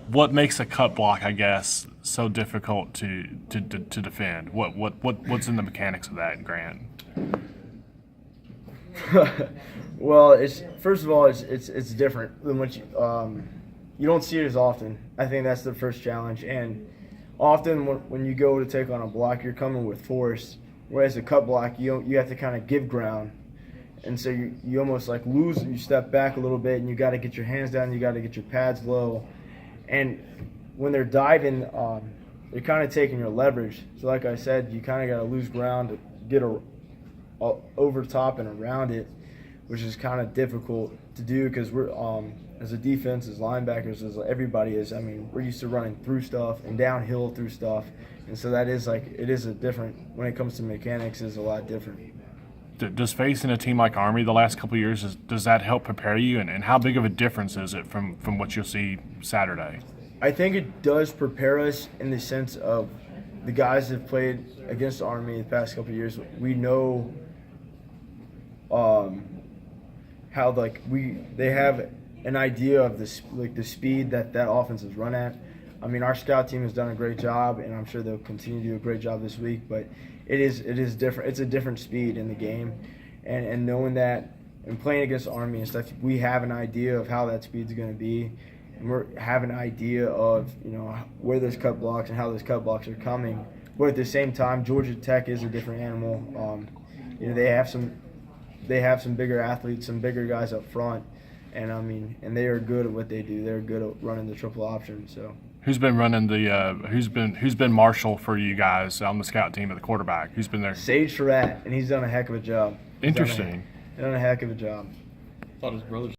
what makes a cut block, I guess, so difficult to defend? What's in the mechanics of that, Grant? Well, it's first of all, it's different than what you don't see it as often. I think that's the first challenge, and often when you go to take on a block, you're coming with force. Whereas a cut block, you have to kind of give ground, and so you almost like lose. You step back a little bit, and you got to get your hands down. You got to get your pads low, and when they're diving, they're kind of taking your leverage. So like I said, you kind of got to lose ground to get over top and around it, which is kind of difficult to do because we're as a defense, as linebackers, as everybody is. I mean, we're used to running through stuff and downhill through stuff, and so that is like it is a different when it comes to mechanics is a lot different. Does facing a team like Army the last couple of years does that help prepare you, and how big of a difference is it from what you'll see Saturday? I think it does prepare us in the sense of the guys that have played against Army the past couple of years. We know how they have an idea of the speed that offense is run at. I mean, our scout team has done a great job, and I'm sure they'll continue to do a great job this week. But it is different. It's a different speed in the game, and knowing that and playing against Army and stuff, we have an idea of how that speed's going to be, and we have an idea of where those cut blocks and how those cut blocks are coming. But at the same time, Georgia Tech is a different animal. They have some bigger athletes, some bigger guys up front, and they are good at what they do. They're good at running the triple option. So who's been running the who's been Marshall for you guys on the scout team at the quarterback? Who's been there? Sage Surratt, and he's done a heck of a job. Interesting. Done a heck of a job. Thought his brother's